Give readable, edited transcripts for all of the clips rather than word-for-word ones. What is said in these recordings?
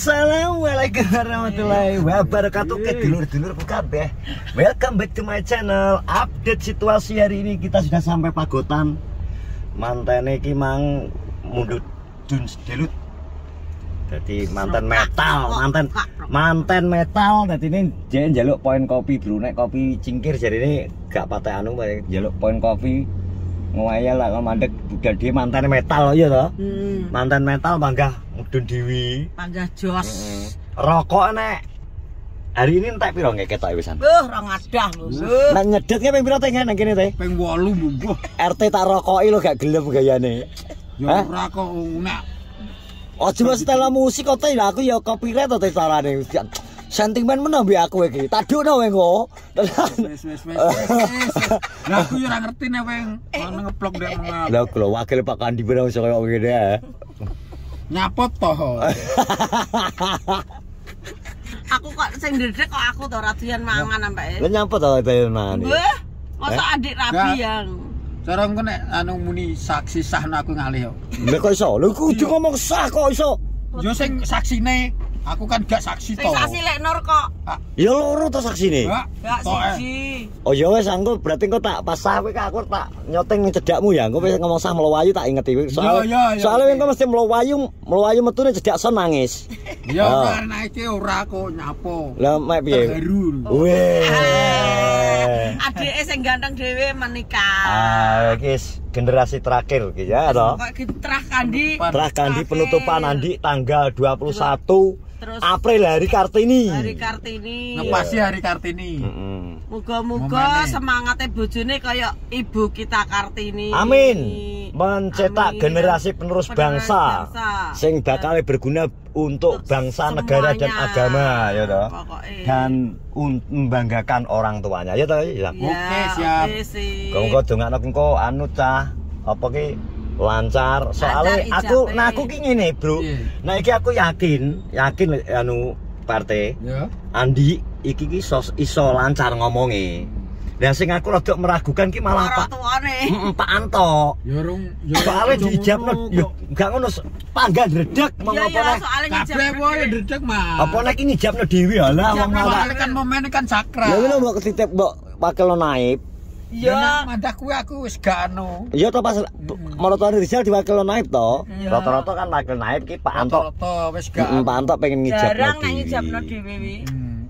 Assalamualaikum warahmatullahi wabarakatuh. Oke, dulur-dulurku kabeh. Welcome back to my channel. Update situasi hari ini kita sudah sampai Pagotan. Mantene iki mang mundut Duns Delut. Jadi mantan metal, mantan metal. Dadi ini jen njaluk poin kopi, Bro. Nek kopi cingkir jadi ini gak patek anu njaluk poin kopi. Ngwaya lah kalau mandek budal dia mantan metal ya toh. Mantan metal panggah mudun dewi. Panggah jos. Rokok nek hari ini entek piro nggih ketok wisan? Ora ngadah lho. Nek nyedhet ki ping piro teh nang kene teh? Ping 8 mbuh. RT tak rokoki lho gak gelem gayane. Ya ora kok nek. Aja mas setelah musik kok teh aku ya copyright to teh carane. Sentimen meneh mbek aku iki. Tak dono weng kok. Wes. Lah aku yo ora ngerti nek weng ngeplok ndek ngap. Lah kula wakil Pak Kandi bener iso kaya ngene ya. Nyapot toh. Aku kok sing ndredeg kok aku to ora doyan mangan sampe. Lah nyapa to tenan. Wah, masa adik rabi yang. Cara engko nek anu muni saksi sah aku ngalih yo. Lah kok iso? Lho kudu ngomong sah kok iso. Yo sing saksine aku kan gak saksi to. Sing saksi lek Nur kok. Ya loro to saksine. Gak siji. Oh ya wis angko berarti engko tak pas sah kowe aku tak nyoteng ning cedakmu ya. Engko wis ngomong sah mlawayu tak ingeti. Soale engko mesti mlawayu metune cedak son nangis. Ya karena iki ora kok nyapo. Lah mek piye? Weh. Adike sing ganteng dhewe menikah. Ah, iki generasi terakhir iki ya toh. Kok Trah Kandi. Trah Kandi penutupan nanti tanggal 21 Terus April hari Kartini. Hari Kartini. Ngepasi hari Kartini. Muga-muga semangatnya bojone kaya ibu kita Kartini. Amin. Mencetak generasi penerus bangsa sing bakal berguna untuk bangsa, negara dan agama ya toh. Dan membanggakan orang tuanya ya toh. Ya. Oke, siap. Kok dongakno engko anu cah apa ki lancar soalnya aku ki ngene bro. Nah iki aku yakin anu partai Andi iki iso lancar ngomongi. Lah sing aku rada meragukan ki malah Pak Anto. Ya rung soalnya dijawabno yo gak ngono pangga ndredeg ngopo nek. Kabeh wae ndredeg mah. Apa nek iki njawabno dhewe lah wong awake kan momen kan sakral. Ya ngono mbok ketitip mbok wakil naib. Ya mandah kuwi aku wis gak anu. Iya to pas Marotone Rizal diwakil naib to. Rata-rata kan wakil naib ki Pak Anto. Rata wis gak. Pak Anto pengen ngijabno. Jarang nek ngijabno dhewe wi.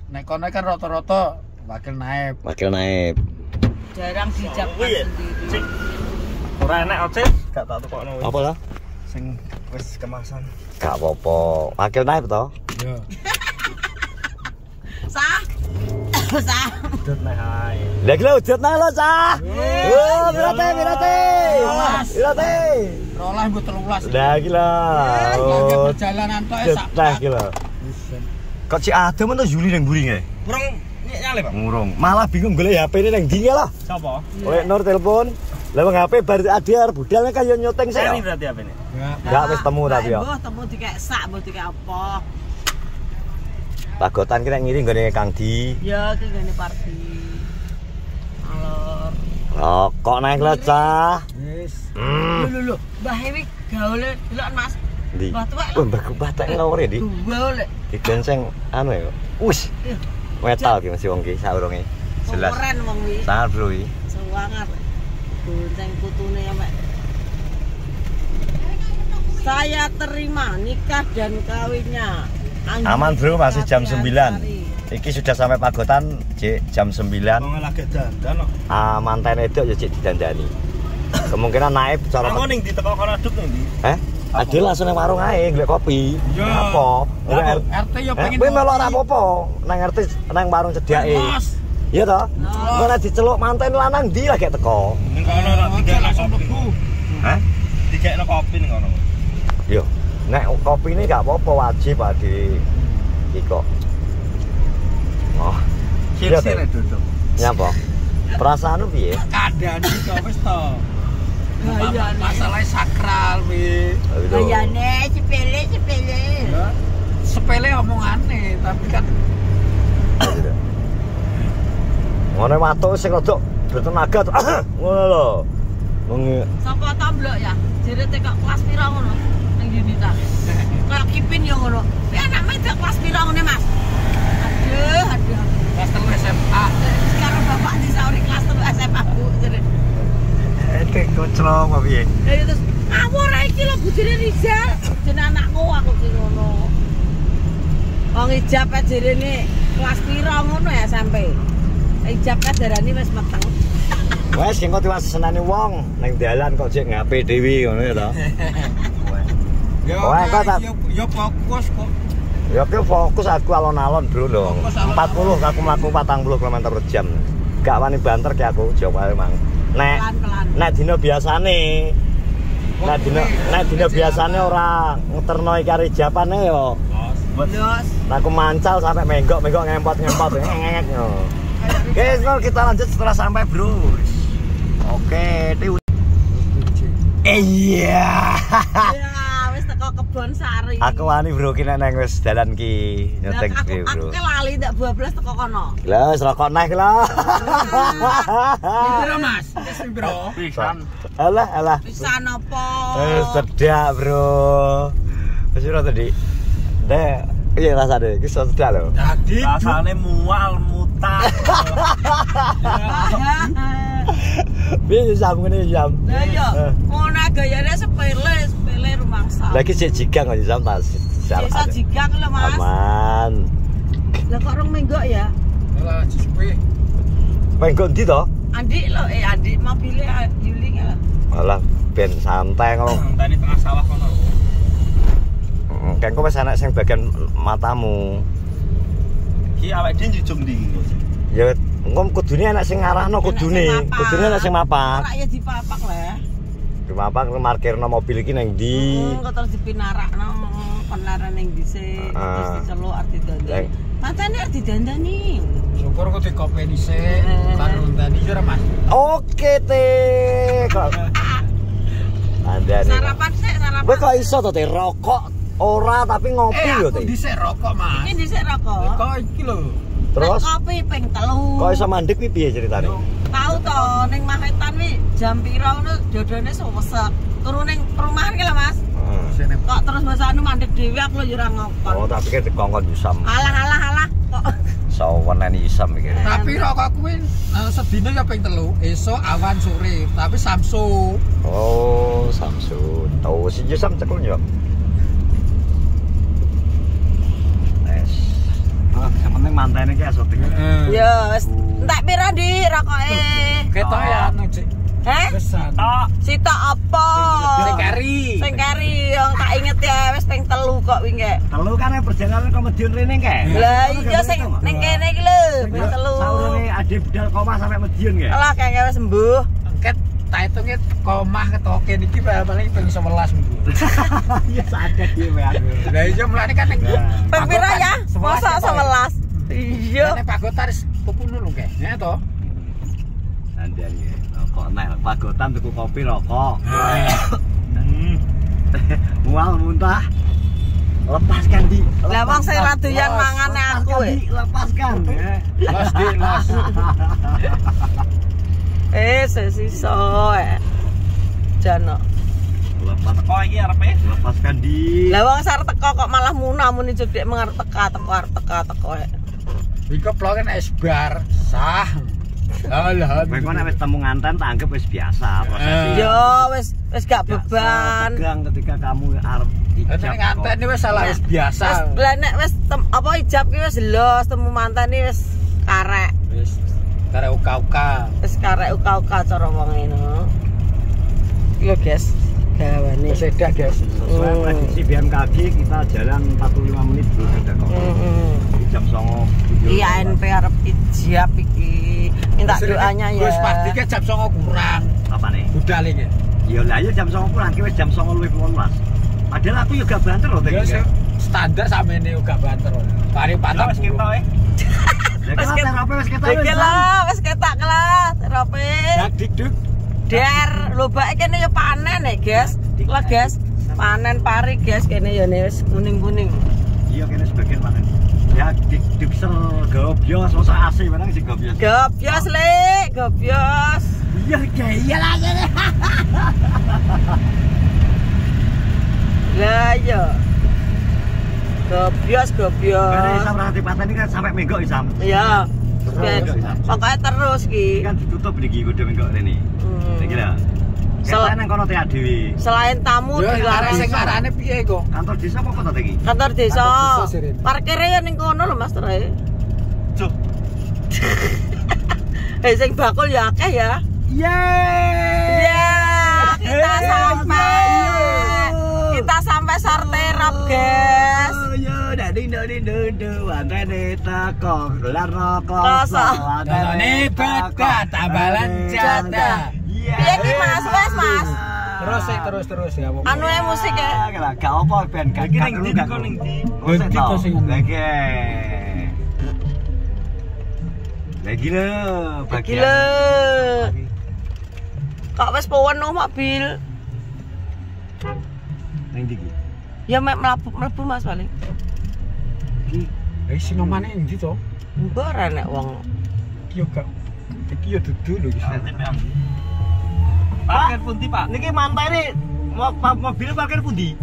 Nek kono kan rata-rata wakil naib. Wakil naib. Jarang dijabno sendiri. Ora enak oce, gak tak tukokno. Apa lah? Sing wis kemasan. Gak apa-apa. Wakil naib to? Iya. Sah. Sah. Udut nek ae. Lah iki lho udut nae lho, Cah. Oh, pirate. Pirate. Rolah mbok 13. Lah iki lho. Lagi perjalanan tok sak. Lah iki lho. Kok si Adam to Juli nang mburi nge? Burung nyale, Pak. Ngurung. Malah bingung golek HP-ne nang ndi lah. Sopo? Oleh Nur telepon. Lah wong HP bar adiar budalnya kan yo nyoteng sik. Ini berarti HP-ne. Enggak wis temu tapi yo. Mbah temu dikek sak, mbah dikek apa? Pagotan ki nek ngiri nggone Kang Di. Ya ki ngene party. Alor. Rokok naik lho, Cah. Wis. Lho, Mbah Ewi gaule delok Mas. Ndi? Mbah tuwek. Oh, Mbah Batak ngawur ya, Di. Gaule. Digenseng anu ya. Wis. Metal ki masih wong ki saurunge. Jelas. Keren wong wi. Sangat bro iki. Sewangar. Gonceng putune ya, Mek. Saya terima nikah dan kawinnya. Aman bro, masih jam 9. Iki sudah sampai Pagotan jam 9. Wong lagi dandan kok. Manten edok ya cek didandani. Kemungkinan naib cara. Kamu ning diteko kono aduk ning ndi? Adil langsung nang warung ae golek kopi. Apa? RT yo pengen. Kowe melok ora apa-apa. Nang RT nang warung cedhake. Iya toh? Kok nek diceluk manten lanang ndi lagi teko? Ning kono ora digekno kopi. Digekno kopi ning kono. Yo, nek kopi ini gak apa-apa wajib Pak di kok. Oh. Sir duduk. Nyapa? Perasaanmu piye? Kadane to wis to. Masalah sakral wi. Bayane sepele. Sepele omongane, tapi kan ngono watuk sing rada bertenaga to. Ngono lho. Wong sapa tomblok ya? Jere tekok kelas pira ngono? Ning Yunita. Kayak Kipin yo ngono. Kuwi anak medok kelas piro ngene, Mas? Aduh. Kelas 3 SMA. Sekarang bapak disauri kelas 3 SMA, Bu. Jadi kocrong apa piye? terus ngawur ae iki lho bujine Rizal. Jeneng anakku aku ki ngono. Wong ijab ae jerene kelas piro ngono ya sampe. Ijab kadarane wis meteng. Wes sing kok senane wong ning dalan kok jek ngape dhewe ngono ya to. Yo fokus kok. Ya ki fokus aku alon-alon dulu dong. 40 aku mlaku 40 km per jam. Gak wani banter ki aku Jawa emang. Nek dina biasane. Nek dina biasane ora ngeterno iki karo ijapane yo. Los. Aku mancal sampai menggok ngempot ngengek yo. Oke, kita lanjut setelah sampai, Bro. Oke, iya. Ya, wis teko Kebon Sari. Aku wani, Bro, ki nek wis dalan ki nyeteng ki, Bro. Aku lali ndak 12 teko kono. Lah wis rokok naik lah. Piro, Mas? Wis piro? Pisan. Alah. Pisan apa? Sedak, Bro. Wis piro tadi? Dek, iya rasane iki sedak lho. Dadi Rasane mual mutar. Piye jam ngene jam? Lah yo, ngono gayane sepele rumangsa. Lagi sik jigang kok jam tas. Bisa jigang lho, Mas. Aman. Lah kok rong menggok ya? lah sesuai. Pengen ndi to? Andi lho, Andi mobilnya Yuli lho. Alah ben santai ngono. Tani tengah sawah kono lho. Kan kok wis ana sing bagian matamu. Iki awake dhewe njujung ndi? Ya engko kudune anak sing ngarahno kudune. Kudune anak sing mapak. Ora ya dipapak lah. Di mapak markirno mobil iki nang ndi? Kok terus dipinarakno penaran ning dhisik, terus diceluk arti dandani. Matane arti dandani. Syukur kok dikopeni sik, karo ndani ora Mas. Oke teh. Kok Andani. Sarapan sik, sarapan. Kowe kok iso to teh rokok ora tapi ngopi lho teh. Aku dhisik rokok, Mas. Iki dhisik rokok. Kok iki lho. Terus kopi ping 3. kok iso mandek kuwi piye ceritane? Tahu to ning Mahetan wi jam pira ngono dodone suwesek. Turu ning perumahan ki lho, Mas. Kok terus masane mandek dhewe aku lho ya ora ngokon. Oh, tak pikir dikongkon Yusam. Alah. Kok Sawenan Yusam iki. Tapi rokok kuwi sedina ya ping 3, esuk awan sore, tapi Samsu. Oh, Samsu. Tahu si Yusam cekul yo. Yang penting mantene iki syuting. ya wis entek pira Di rokoke? Ketok ya anu, Cik. Kesan. Sitok apa? Sing kari yang tak inget ya wis ping 3 kok wingi. Telu kan perjalanan ke Madiun rene kae. Lah iya sing ning kene iki lho, ping 3. Saurune ade budal koma sampai Madiun kae. Alah kayaknya wis sembuh. Ket tak hitungnya komah ketoke niki paling ping 11 minggu. Iya sadar dhewe aku. Lah iya mulane kan ning Ping pira ya? Masa 11. Iya. nek pagotaris pupunu lho kae. Ya to. Sandian ya. Rokok nek pagotan tuku kopi rokok. Mual muntah. Lepaskan Di. Lah wong sing ra doyan mangane aku Lepaskan. Los Di, los. sesiso Jano. Lepas Teko iki arepe. lepaskan Di. Lah wong sar teko kok malah munah muni cedek mengar teka. Iki ploken es bar sah. Alah. Kowe kok nek wis temu nganten tak anggap wis biasa prosesnya. Yo wis gak beban. Tegang ketika kamu arep ijab. Nek nganten wis salah wis biasa. Lah nek wis apa ijab ki wis los temu mantan iki wis karek. Wis karek uka-uka. Wis karek uka-uka cara wong ngono. Lho guys, gawane Sedak, guys. Sesuai prediksi BMKG kita jalan 45 menit dulu sudah kok. Di jam 09.00. Iya NP arep ijab iki. Minta doanya ya. Wis pasti ke jam 09.00 kurang. Apa nih? Budal iki. Ya lah ya jam 09.00 kurang ki wis jam 09.18. Padahal aku juga banter loh Ya tadi. standar samene uga banter. Paling patah Wis ketok e. Wis terapi wis kita Iki lah, wis ketak lah, terapi. Dak dikduk. Der, lobake kene ya panen ya, guys. Lah, guys. Panen pari, guys, kene ya wis kuning-kuning. Iya kene sebagian panen. Ya dipsel gobios masa AC menang sih gobios. Gobios, Lek, gobios. Iya gaya lah kene. Lah iya. Gobios. Karena Isam Rahati Patah ini kan sampai Menggok Isam. Iya. Terus, Isam. Pokoknya terus Ini ki. kan ditutup iki kudu Menggok rene. Iki lho. Selain nang kono teh dhewe. Selain tamu Yo arek dilarang. sing arane piye kok? Kantor desa apa kota iki? Kantor desa. Kantor desa, Sirin. Parkirnya ya ning kono lho Mas Terae. Cuk. Sing bakul ya akeh ya. Yeay. Ya, kita sampai Sarterap, guys. Yo dading wantene teko gelar Kloso. Dalane beda tabalan janda. Piye ki Mas? Wes Mas. Terus ya. Anu musik ya. Gak apa ben Iki ning ndi kok ning ndi? Lagi lho, Gila. Kok wis penuh mobil. Ning ndi iki? Ya mek mlebu Mas paling. Sing omane endi to? Mbok ora nek wong. Iki yo gak. Iki yo dudu lho iki. Parkir pundi, Pak? Niki mantene mobil parkir pundi?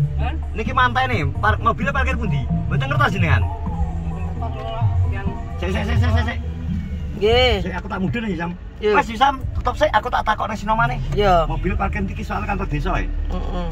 Niki mantene mobil parkir pundi? Mboten ngertos jenengan. Sik. Nggih. Aku tak mudun ya, Sam. Iya. Mas Sam, tutup sik aku tak takok nang sinomane. Yo. Mobil parkir iki soal kantor desa ya. Heeh.